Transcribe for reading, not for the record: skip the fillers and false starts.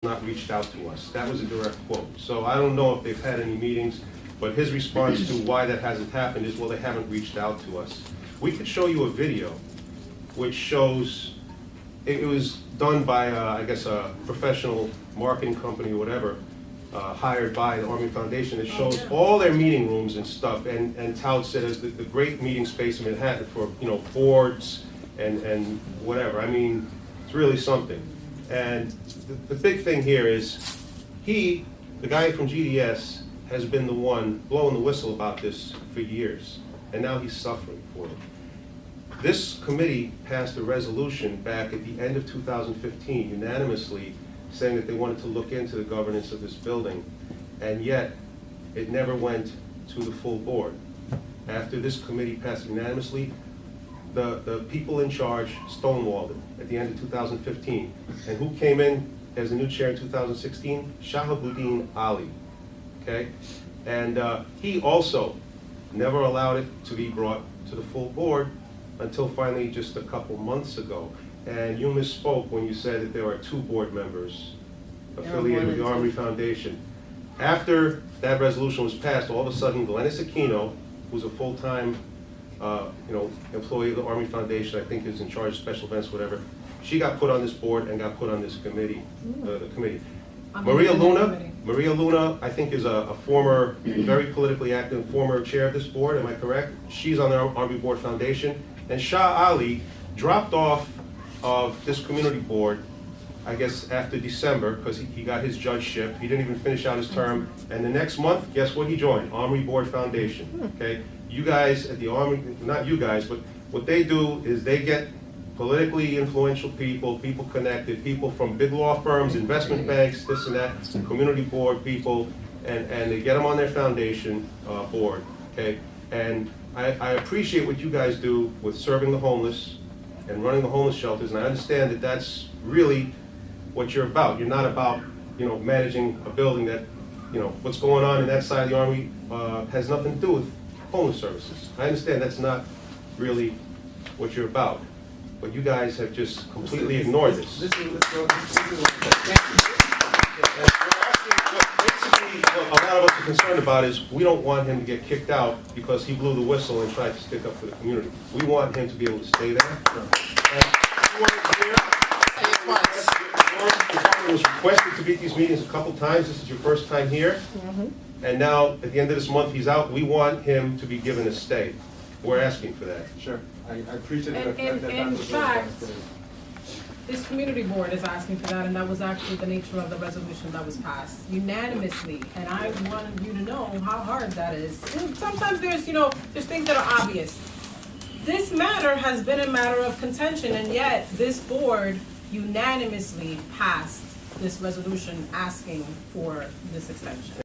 not reached out to us. That was a direct quote. So I don't know if they've had any meetings, but his response to why that hasn't happened is, well, they haven't reached out to us. We could show you a video which shows, it was done by, I guess, a professional marketing company or whatever, hired by the Armory Foundation. It shows all their meeting rooms and stuff, and touts it as the great meeting space in Manhattan for, boards and whatever. I mean, it's really something. And the big thing here is, the guy from GDS, has been the one blowing the whistle about this for years, and now he's suffering for it. This committee passed a resolution back at the end of 2015 unanimously saying that they wanted to look into the governance of this building, and yet it never went to the full board. After this committee passed unanimously, the people in charge stonewalled it at the end of 2015. And who came in as the new chair in 2016? Shahabuddin Ali, okay? And he also never allowed it to be brought to the full board until finally just a couple months ago. And you misspoke when you said that there are 2 board members affiliated with the Armory Foundation. After that resolution was passed, all of a sudden, Glennis Aquino, who's a full-time employee of the Armory Foundation, I think is in charge of special events, whatever, she got put on this board and got put on this committee, the committee. Maria Luna, I think, is a former, very politically active former chair of this board, am I correct? She's on the Armory Board Foundation. And Shah Ali dropped off of this community board, I guess after December, because he got his judgeship. He didn't even finish out his term. And the next month, guess what he joined? Armory Board Foundation, okay? You guys at the Armory, not you guys, but what they do is they get politically influential people, people connected, people from big law firms, investment banks, this and that, community board people, and they get them on their foundation board, okay? And I appreciate what you guys do with serving the homeless and running the homeless shelters, and I understand that that's really what you're about. You're not about, managing a building that, what's going on in that side of the Army has nothing to do with homeless services. I understand that's not really what you're about, but you guys have just completely ignored this. What a lot of us are concerned about is we don't want him to get kicked out because he blew the whistle and tried to stick up for the community. We want him to be able to stay there. And the governor was requested to be at these meetings a couple times. This is your first time here. And now, at the end of this month, he's out. We want him to be given a stay. We're asking for that. Sure. I appreciate that. In fact, this community board is asking for that, and that was actually the nature of the resolution that was passed unanimously. And I wanted you to know how hard that is. And sometimes there's things that are obvious. This matter has been a matter of contention, and yet this board unanimously passed this resolution asking for this extension.